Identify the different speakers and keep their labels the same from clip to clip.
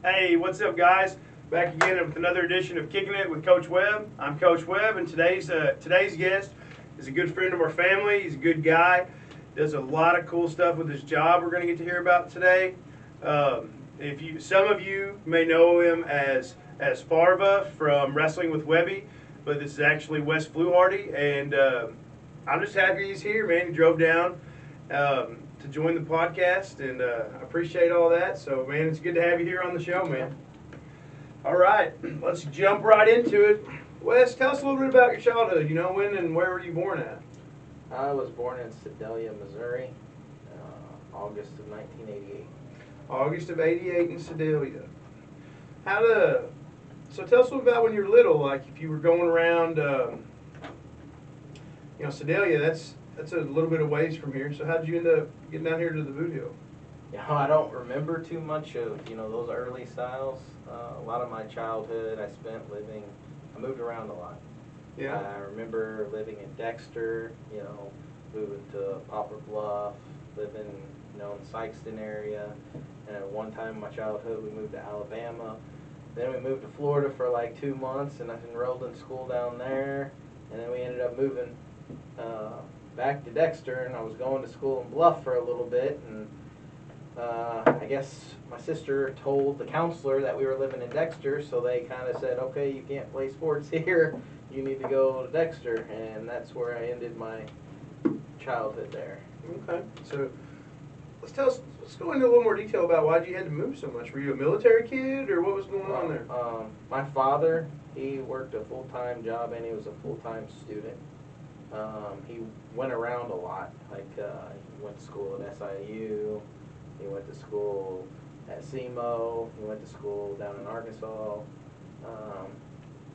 Speaker 1: Hey, what's up, guys? Back again with another edition of Kicking It with Coach Webb. I'm Coach Webb, and today's guest is a good friend of our family. He's a good guy. Does a lot of cool stuff with his job. We're going to get to hear about today. Some of you may know him as Farva from Wrestling with Webby, but this is actually Wes Fluharty, and I'm just happy he's here, man. He drove down. To join the podcast, and I appreciate all that. So, man, it's good to have you here on the show, man. All right, let's jump right into it. Wes, tell us a little bit about your childhood. You know, when and where were you born at?
Speaker 2: I was born in Sedalia, Missouri, August of 1988.
Speaker 1: August of '88 in Sedalia. So tell us a little about when you were little, like if you were going around, Sedalia, that's a little bit of ways from here. So how did you end up getting down here to the Boot Hill?
Speaker 2: I don't remember too much of, those early styles. A lot of my childhood I spent living, I moved around a lot.
Speaker 1: Yeah.
Speaker 2: I remember living in Dexter, moving to Poplar Bluff, living, in the Sykeston area. And at one time in my childhood we moved to Alabama. Then we moved to Florida for like 2 months, and I enrolled in school down there. And then we ended up moving back to Dexter, and I was going to school in Bluff for a little bit, and I guess my sister told the counselor that we were living in Dexter, so they kind of said, okay, you can't play sports here, you need to go to Dexter, and that's where I ended my childhood there.
Speaker 1: Okay, so let's go into a little more detail about why you had to move so much. Were you a military kid, or what was going on there?
Speaker 2: My father, he worked a full-time job, and he was a full-time student. He went around a lot, like he went to school at SIU, he went to school at SEMO, he went to school down in Arkansas,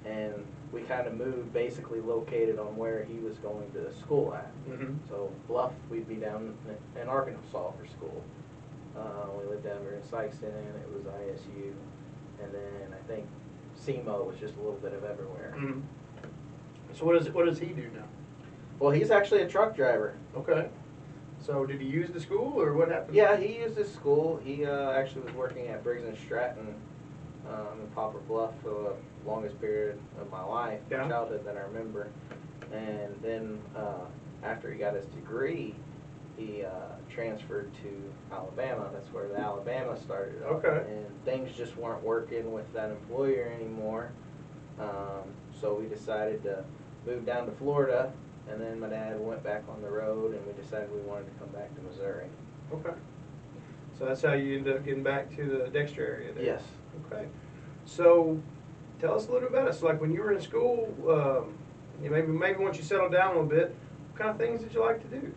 Speaker 2: and we kind of moved basically located on where he was going to school at.
Speaker 1: Mm-hmm.
Speaker 2: So Bluff, we'd be down in Arkansas for school. We lived down here in Sykeston, and it was ISU, and then I think SEMO was just a little bit of everywhere.
Speaker 1: Mm-hmm. So what does he do now?
Speaker 2: Well, he's actually a truck driver.
Speaker 1: Okay. So did he use the school, or what happened?
Speaker 2: Yeah, he used his school. He actually was working at Briggs & Stratton in Poplar Bluff for the longest period of my life,
Speaker 1: yeah.
Speaker 2: My childhood that I remember. And then after he got his degree, he transferred to Alabama. That's where the Alabama started.
Speaker 1: Okay.
Speaker 2: And things just weren't working with that employer anymore. So we decided to move down to Florida. And then my dad went back on the road, and we decided we wanted to come back to Missouri.
Speaker 1: Okay. So that's how you ended up getting back to the Dexter area there?
Speaker 2: Yes.
Speaker 1: Okay. So tell us a little bit about it. So like when you were in school, maybe once you settled down a little bit, what kind of things did you like to do?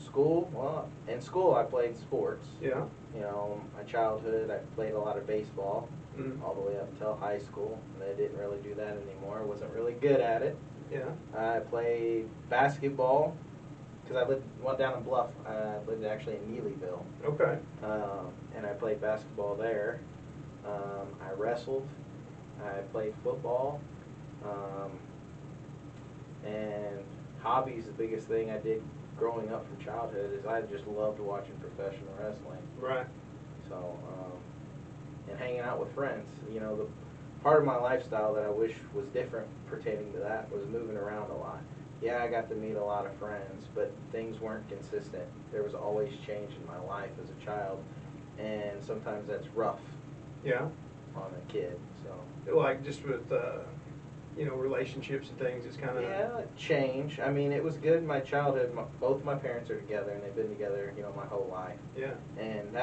Speaker 2: School, well, in school I played sports.
Speaker 1: Yeah.
Speaker 2: My childhood I played a lot of baseball.
Speaker 1: Mm-hmm.
Speaker 2: All the way up until high school. And I didn't really do that anymore. I wasn't really good at it.
Speaker 1: Yeah.
Speaker 2: I played basketball because went down in Bluff. I lived actually in Neelyville.
Speaker 1: Okay.
Speaker 2: And I played basketball there. I wrestled. I played football. And hobbies, the biggest thing I did growing up from childhood is I just loved watching professional wrestling.
Speaker 1: Right.
Speaker 2: So, and hanging out with friends. The part of my lifestyle that I wish was different pertaining to that was moving around a lot. Yeah, I got to meet a lot of friends, but things weren't consistent. There was always change in my life as a child, and sometimes that's rough.
Speaker 1: Yeah.
Speaker 2: On a kid, so.
Speaker 1: Like just with, relationships and things, it's kind of.
Speaker 2: Yeah, change. I mean, it was good in my childhood. Both my parents are together, and they've been together, my whole life.
Speaker 1: Yeah. And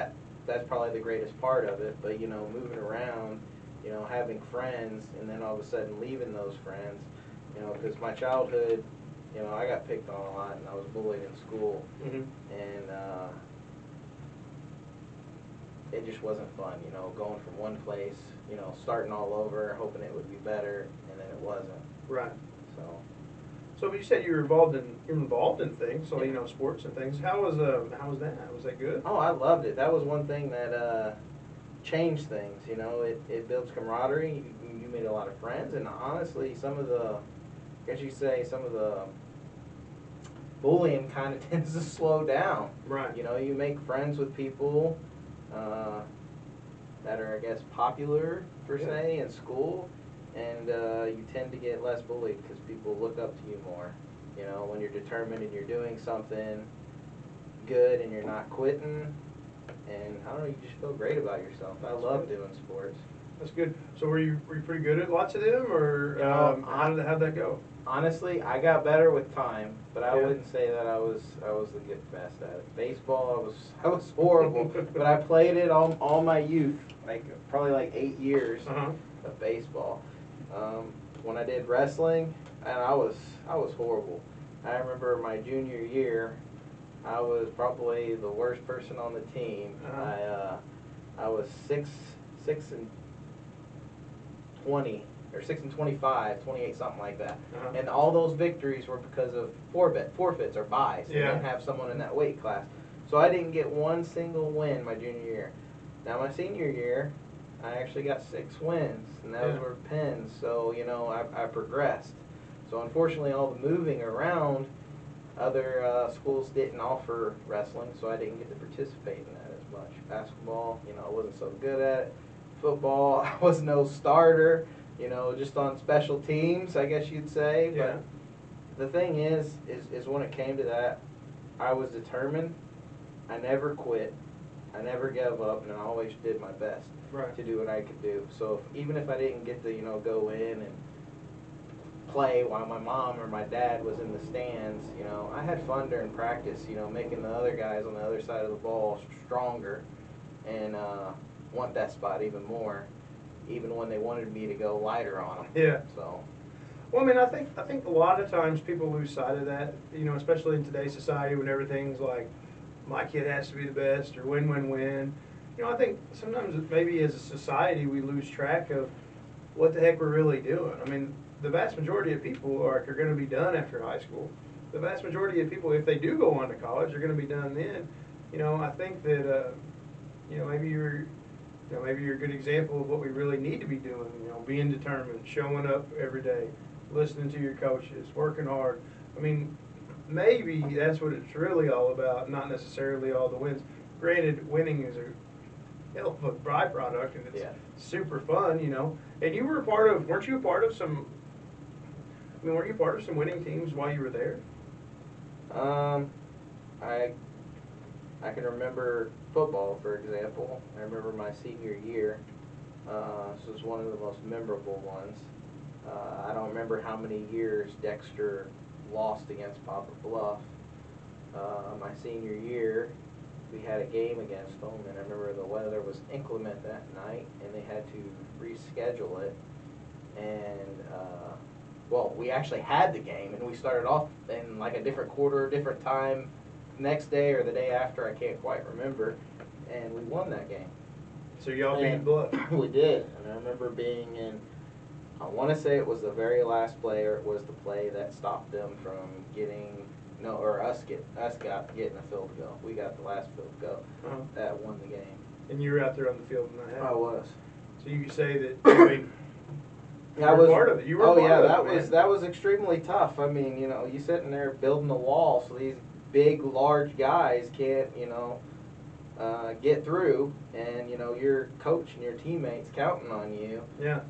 Speaker 2: that's probably the greatest part of it, but moving around, having friends, and then all of a sudden leaving those friends, because my childhood, I got picked on a lot, and I was bullied in school,
Speaker 1: mm-hmm.
Speaker 2: and it just wasn't fun, going from one place, starting all over, hoping it would be better, and then it wasn't.
Speaker 1: Right.
Speaker 2: So,
Speaker 1: but you said you were involved in things, so
Speaker 2: yeah.
Speaker 1: Sports and things. How was that? Was that good?
Speaker 2: Oh, I loved it. That was one thing that changed things. It builds camaraderie. You made a lot of friends, and honestly, some of the bullying kind of tends to slow down.
Speaker 1: Right.
Speaker 2: You make friends with people, that are, I guess, popular per se in school, and you tend to get less bullied because people look up to you more. You know, when you're determined and you're doing something good and you're not quitting, and I don't know, you just feel great about yourself. I love doing sports.
Speaker 1: That's good. So were you pretty good at lots of them, or
Speaker 2: You know,
Speaker 1: how'd that go?
Speaker 2: Honestly, I got better with time, but I
Speaker 1: Yeah.
Speaker 2: wouldn't say that I was the good best at it. Baseball, I was horrible, but I played it all my youth, probably 8 years of baseball. When I did wrestling, and I was horrible. I remember my junior year, I was probably the worst person on the team. I was 6-20 or 6-25, 28, something like that. And all those victories were because of forfeits or buys. They didn't have someone in that weight class. So I didn't get one single win my junior year. Now my senior year, I actually got 6 wins, and those were pins. So, you know, I progressed. So unfortunately, all the moving around, other schools didn't offer wrestling, so I didn't get to participate in that as much. Basketball, you know, I wasn't so good at it. Football, I was no starter, you know, just on special teams, I guess you'd say. But the thing is when it came to that, I was determined. I never quit. I never gave up, and I always did my best to do what I could do. So even if I didn't get to, you know, go in and play while my mom or my dad was in the stands, you know, I had fun during practice, you know, making the other guys on the other side of the ball stronger and want that spot even more, even when they wanted me to go lighter on them.
Speaker 1: Yeah.
Speaker 2: So.
Speaker 1: Well, I mean, I think a lot of times people lose sight of that, you know, especially in today's society when everything's like, my kid has to be the best or win, win, win. You know, I think sometimes maybe as a society we lose track of what the heck we're really doing. I mean, the vast majority of people are going to be done after high school. The vast majority of people, if they do go on to college, are going to be done then. You know, I think that, you know, maybe you're a good example of what we really need to be doing. You know, being determined, showing up every day, listening to your coaches, working hard. I mean, maybe that's what it's really all about, not necessarily all the wins. Granted, winning is a hell of a byproduct, and it's super fun, you know. And you were weren't you a part of some, weren't you part of some winning teams while you were there?
Speaker 2: I can remember football, for example. I remember my senior year. This was one of the most memorable ones. I don't remember how many years Dexter lost against Poplar Bluff. My senior year, we had a game against them, and I remember the weather was inclement that night, and they had to reschedule it. And, well, we actually had the game, and we started off in like a different quarter, different time, next day or the day after, I can't quite remember, and we won that game.
Speaker 1: So y'all beat Bluff?
Speaker 2: We did, and I remember being in, I want to say it was the very last play, or it was the play that stopped them from getting, us getting a field goal. We got the last field goal that won the game.
Speaker 1: And you were out there on the field in that half?
Speaker 2: I was.
Speaker 1: So you could say that, I mean, you were part of it. You were part of it,
Speaker 2: that was extremely tough. I mean, you know, you sitting there building the wall, so these big, large guys can't, you know, get through, and you know your coach and your teammates counting on you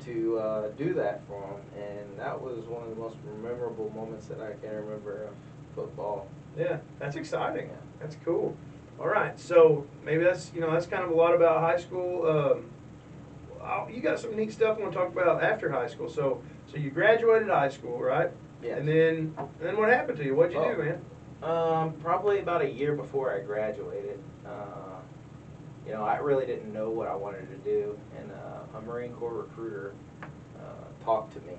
Speaker 2: to do that for them, and that was one of the most memorable moments that I can remember of football.
Speaker 1: Yeah, that's exciting. Yeah. That's cool. All right, so maybe that's kind of a lot about high school. You got some neat stuff I want to talk about after high school. So you graduated high school, right?
Speaker 2: Yes.
Speaker 1: And then what happened to you? What'd you do, man?
Speaker 2: Probably about a year before I graduated. You know, I really didn't know what I wanted to do, and a Marine Corps recruiter talked to me,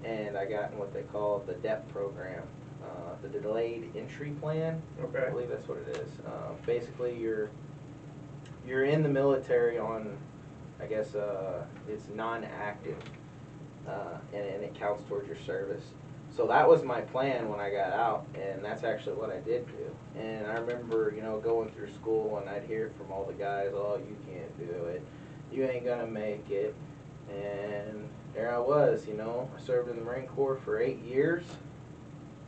Speaker 2: and I got in what they call the DEP program, the Delayed Entry Plan.
Speaker 1: Okay.
Speaker 2: I believe that's what it is. Basically, you're in the military on, I guess it's non-active, and it counts towards your service. So that was my plan when I got out, and that's actually what I did do. And I remember, you know, going through school, and I'd hear from all the guys, oh, you can't do it, you ain't gonna make it. And there I was, you know, I served in the Marine Corps for 8 years.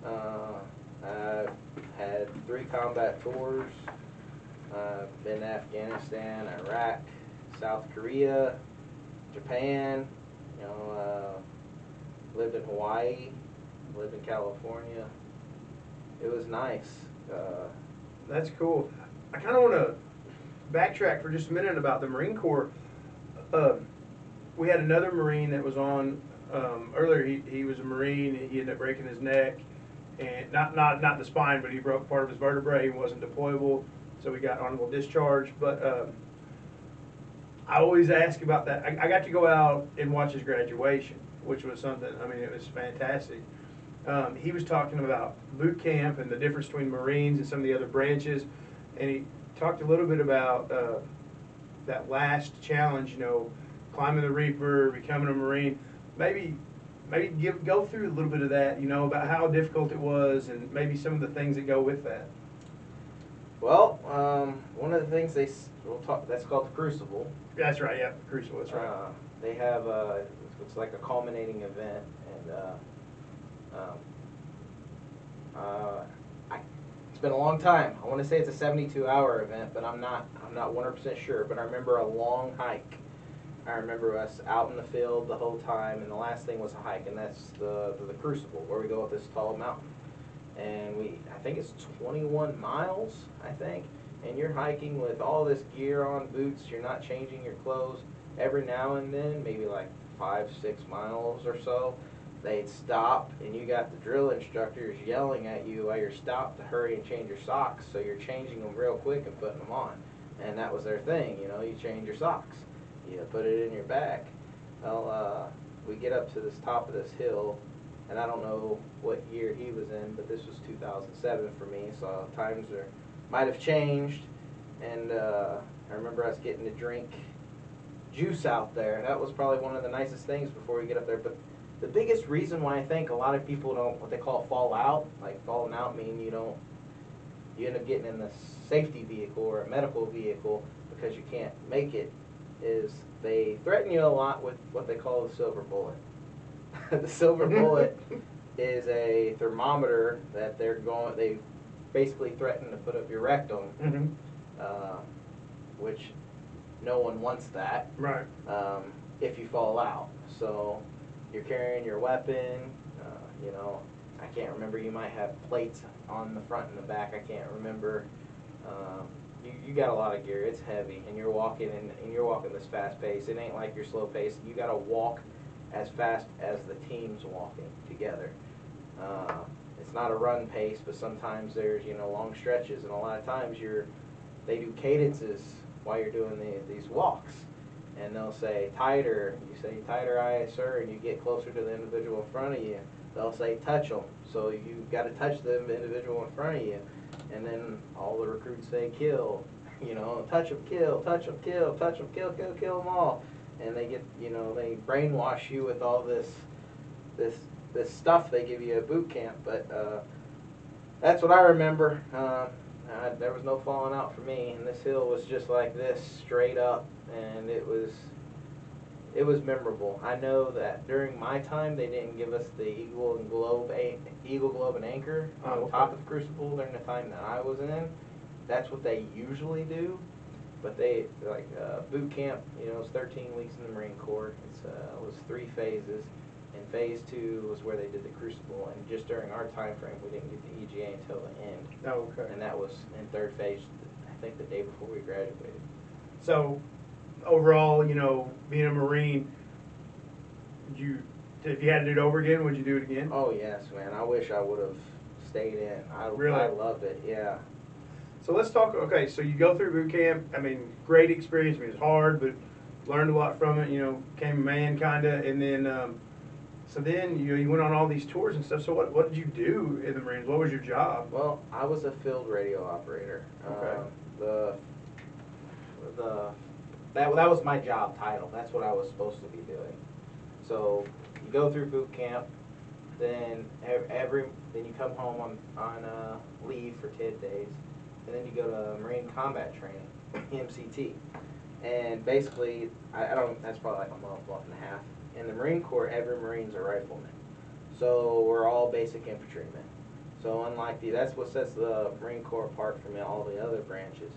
Speaker 2: I had 3 combat tours. Been to Afghanistan, Iraq, South Korea, Japan, lived in Hawaii, lived in California. It was nice.
Speaker 1: That's cool. I kind of want to backtrack for just a minute about the Marine Corps. We had another Marine that was on earlier. He was a Marine. He ended up breaking his neck, and not the spine, but he broke part of his vertebrae. He wasn't deployable, so we got honorable discharge. But I always ask about that. I got to go out and watch his graduation, which was something. I mean, it was fantastic. He was talking about boot camp and the difference between Marines and some of the other branches, and he talked a little bit about that last challenge, climbing the Reaper, becoming a Marine. Maybe go through a little bit of that, about how difficult it was and maybe some of the things that go with that.
Speaker 2: Well, one of the things that's called the Crucible.
Speaker 1: That's right, yeah, Crucible, that's right.
Speaker 2: They have it's like a culminating event, and it's been a long time. I want to say it's a 72-hour event, but I'm not 100% sure. But I remember a long hike. I remember us out in the field the whole time, and the last thing was a hike, and that's the Crucible, where we go up this tall mountain. And I think it's 21 miles, I think, and you're hiking with all this gear on, boots, you're not changing your clothes. Every now and then, maybe like 5-6 miles or so, they'd stop, and you got the drill instructors yelling at you while you're stopped to hurry and change your socks, so you're changing them real quick and putting them on. And that was their thing, you change your socks. You put it in your bag. Well, we get up to this top of this hill, and I don't know what year he was in, but this was 2007 for me, so times might have changed. And I remember us getting to drink juice out there. That was probably one of the nicest things before we get up there. But the biggest reason why I think a lot of people don't, what they call fall out, like falling out mean you end up getting in the safety vehicle or a medical vehicle because you can't make it, is they threaten you a lot with what they call the silver bullet. The silver bullet is a thermometer that they basically threaten to put up your rectum, which no one wants that.
Speaker 1: Right.
Speaker 2: If you fall out. So you're carrying your weapon, I can't remember, you might have plates on the front and the back, I can't remember. You got a lot of gear, it's heavy, and you're walking this fast pace. It ain't like you're slow paced. You gotta walk as fast as the team's walking together. It's not a run pace, but sometimes there's long stretches, and a lot of times they do cadences while you're doing these walks, and they'll say tighter. You say tighter, aye sir, and you get closer to the individual in front of you. They'll say touch them, so you've got to touch the individual in front of you, and then all the recruits say kill. Touch them, kill, touch them, kill, touch them, kill them all. And they get, they brainwash you with all this stuff they give you at boot camp. But that's what I remember. There was no falling out for me, and this hill was just like this, straight up, and it was memorable. I know that during my time, they didn't give us the Eagle Globe and Anchor on top of the Crucible during the time that I was in. That's what they usually do. But they, boot camp, it's 13 weeks in the Marine Corps. It was 3 phases. And phase 2 was where they did the Crucible. And just during our time frame, we didn't get the EGA until the end.
Speaker 1: Oh, okay.
Speaker 2: And that was in 3rd phase, I think the day before we graduated.
Speaker 1: So, overall, being a Marine, if you had to do it over again, would you do it again?
Speaker 2: Oh, yes, man. I wish I would have stayed in.
Speaker 1: Really?
Speaker 2: I loved it, yeah.
Speaker 1: So let's talk, okay, so you go through boot camp. I mean, great experience. I mean, it's hard, but learned a lot from it, became a man kind of, and then, so then, you went on all these tours and stuff. So what did you do in the Marines? What was your job?
Speaker 2: Well, I was a field radio operator.
Speaker 1: Okay.
Speaker 2: That was my job title. That's what I was supposed to be doing. So you go through boot camp, then then you come home on leave for 10 days, and then you go to Marine Combat Training, MCT. And basically, that's probably like a month and a half. In the Marine Corps, every Marine's a rifleman. So we're all basic infantrymen. So unlike that's what sets the Marine Corps apart from all the other branches.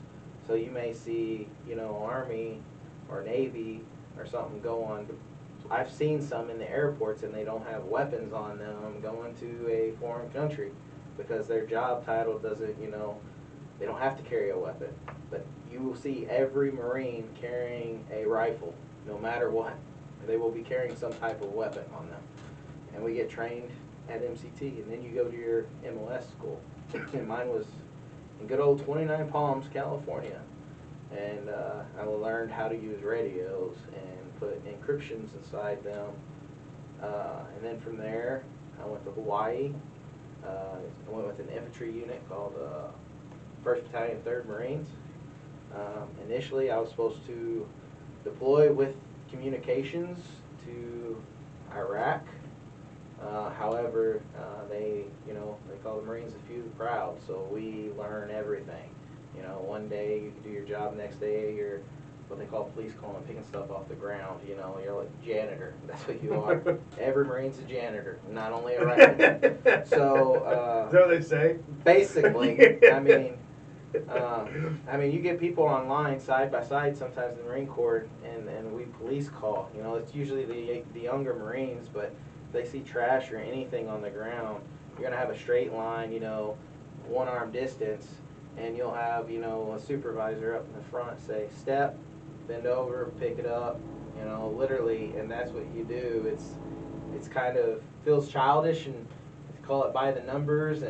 Speaker 2: So you may see, Army or Navy or something go on. I've seen some in the airports and they don't have weapons on them going to a foreign country because their job title doesn't, they don't have to carry a weapon. But you will see every Marine carrying a rifle, no matter what. They will be carrying some type of weapon on them. And we get trained at MCT, and then you go to your MOS school. And mine was in good old 29 Palms, California. And I learned how to use radios and put encryptions inside them. And then from there, I went to Hawaii. I went with an infantry unit called 1st Battalion, 3rd Marines. Initially, I was supposed to deploy with communications to Iraq. However, they call the Marines a few proud, so we learn everything. One day you can do your job, next day you're what they call police calling, picking stuff off the ground. You're like janitor. That's what you are. Every Marine's a janitor, not only a rifleman. So
Speaker 1: is that what they say?
Speaker 2: Basically, I mean, you get people online side by side sometimes in the Marine Corps, and we police call. It's usually the younger Marines, but if they see trash or anything on the ground, you're gonna have a straight line, one arm distance, and you'll have, a supervisor up in the front say, step, bend over, pick it up, literally, and that's what you do. It's kind of feels childish, and they call it by the numbers,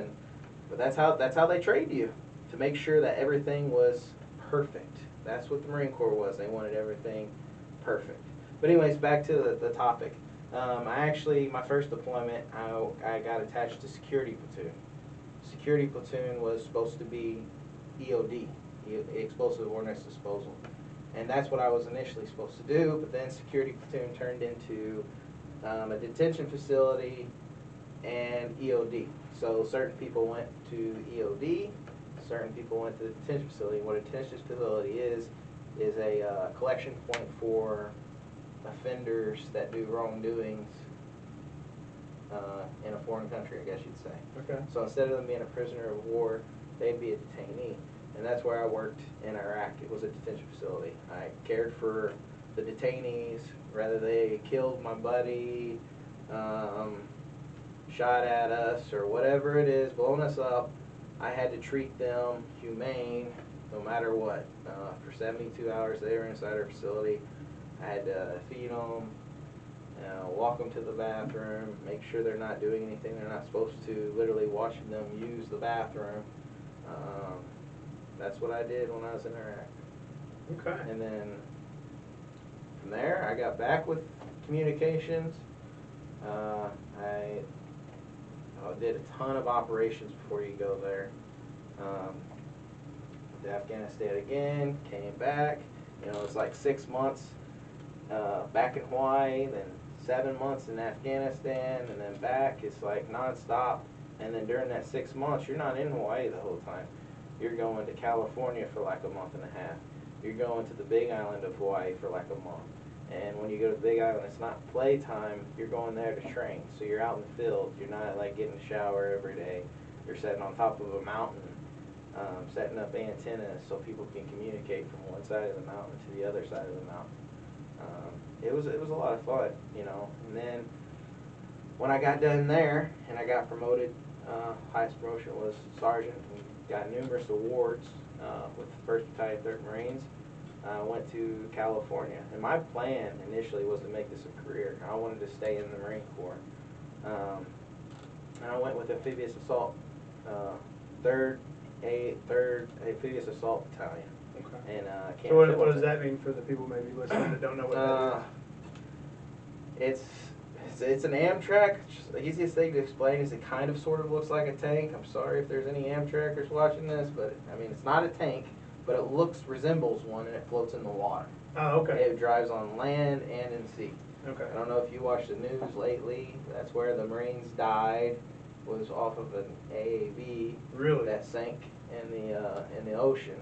Speaker 2: but that's how they trained you, to make sure that everything was perfect. That's what the Marine Corps was. They wanted everything perfect. But anyways, back to the topic. My first deployment, I got attached to security platoon. Security platoon was supposed to be EOD, explosive ordnance disposal. And that's what I was initially supposed to do, but then security platoon turned into a detention facility and EOD. So certain people went to EOD, certain people went to the detention facility. What a detention facility is a collection point for offenders that do wrongdoings in a foreign country, I guess you'd say.
Speaker 1: Okay.
Speaker 2: So instead of them being a prisoner of war, they'd be a detainee. And that's where I worked in Iraq. It was a detention facility. I cared for the detainees, whether they killed my buddy, shot at us, or whatever it is, blown us up. I had to treat them humane no matter what. For 72 hours they were inside our facility. I had to feed them, walk them to the bathroom, make sure they're not doing anything they're not supposed to, literally watching them use the bathroom. That's what I did when I was in Iraq.
Speaker 1: Okay.
Speaker 2: And then from there, I got back with communications. I did a ton of operations before you go there. Went to Afghanistan again, came back. It's like 6 months back in Hawaii, then 7 months in Afghanistan, and then back. It's like nonstop. And then during that 6 months, you're not in Hawaii the whole time. You're going to California for like a month and a half. You're going to the Big Island of Hawaii for like a month. And when you go to the Big Island, it's not playtime. You're going there to train. So you're out in the field. You're not like getting a shower every day. You're sitting on top of a mountain, setting up antennas so people can communicate from one side of the mountain to the other side of the mountain. It was a lot of fun, And then when I got done there and I got promoted, highest promotion was sergeant, and got numerous awards with the 1st Battalion, 3rd Marines. I went to California, and my plan initially was to make this a career. I wanted to stay in the Marine Corps, and I went with amphibious assault, 3rd amphibious assault battalion.
Speaker 1: Okay.
Speaker 2: And
Speaker 1: so what does that mean for the people maybe listening that don't know what that is?
Speaker 2: It's an Amtrak. The easiest thing to explain is it kind of sort of looks like a tank. I'm sorry if there's any Amtrakers watching this, but it's not a tank, but it resembles one, and it floats in the water.
Speaker 1: Oh, okay.
Speaker 2: It drives on land and in sea.
Speaker 1: Okay.
Speaker 2: I don't know if you watched the news lately. That's where the Marines died. Was off of an AAV.
Speaker 1: Really?
Speaker 2: That sank in the ocean.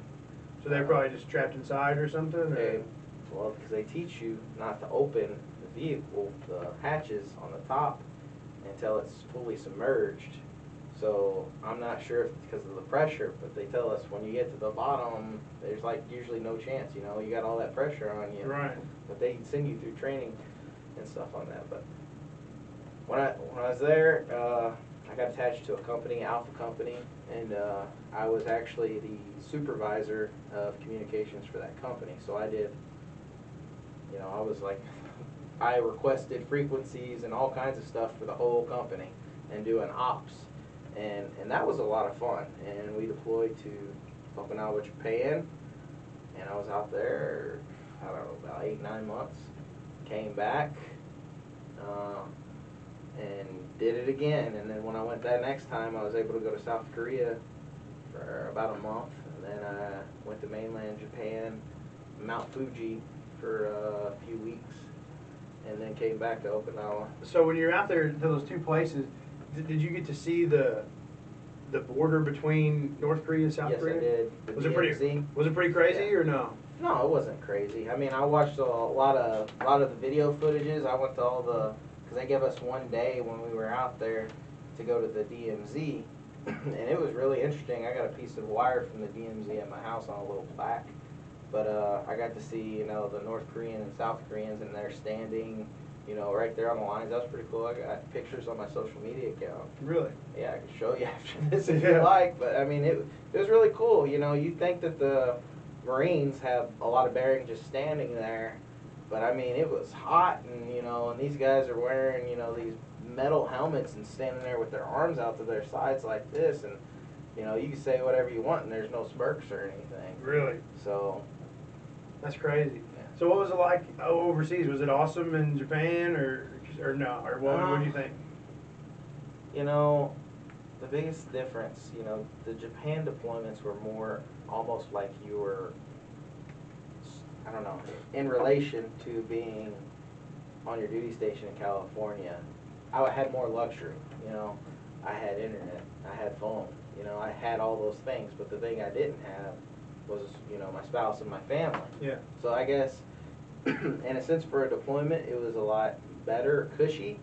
Speaker 1: So they're probably just trapped inside or something? Or?
Speaker 2: Well, because they teach you not to open the vehicle, the hatches on the top, until it's fully submerged. So I'm not sure if it's because of the pressure, but they tell us when you get to the bottom, there's like usually no chance. You know, you got all that pressure on you.
Speaker 1: Right.
Speaker 2: But they send you through training and stuff on that. But when I was there, I got attached to a company, Alpha Company, and I was actually the supervisor of communications for that company. So I did, you know, I was like, I requested frequencies and all kinds of stuff for the whole company and doing ops. And that was a lot of fun. And we deployed to Okinawa, Japan, and I was out there, I don't know, about 8-9 months. Came back and did it again. And then when I went that next time, I was able to go to South Korea for about a month. And then I went to mainland Japan, Mount Fuji for a few weeks, and then came back to Okinawa.
Speaker 1: So when you're out there to those two places, did you get to see the border between North Korea and South Korea?
Speaker 2: Yes, I did. The
Speaker 1: Was it pretty?
Speaker 2: DMZ.
Speaker 1: Was it pretty crazy or no?
Speaker 2: No, it wasn't crazy. I mean, I watched a lot of the video footages. I went to all the, because they gave us one day when we were out there to go to the DMZ, and it was really interesting. I got a piece of wire from the DMZ at my house on a little plaque, but I got to see, you know, the North Korean and South Koreans, and they're standing, you know, right there on the lines. That was pretty cool. I got pictures on my social media account.
Speaker 1: Really?
Speaker 2: Yeah, I can show you after this if you like. But I mean, it was really cool. You know, you think that the Marines have a lot of bearing just standing there, but I mean, it was hot, and you know, and these guys are wearing, you know, these metal helmets and standing there with their arms out to their sides like this, and you know, you can say whatever you want, and there's no smirks or anything.
Speaker 1: Really?
Speaker 2: So
Speaker 1: That's crazy.
Speaker 2: Yeah.
Speaker 1: So what was it like overseas? Was it awesome in Japan or no? Or what do you think?
Speaker 2: You know, the biggest difference, you know, the Japan deployments were more almost like you were, I don't know, in relation to being on your duty station in California. I had more luxury, you know. I had internet, I had phone, you know, I had all those things, but the thing I didn't have was, you know, my spouse and my family.
Speaker 1: Yeah.
Speaker 2: So I guess, in a sense, for a deployment, it was a lot better, cushy.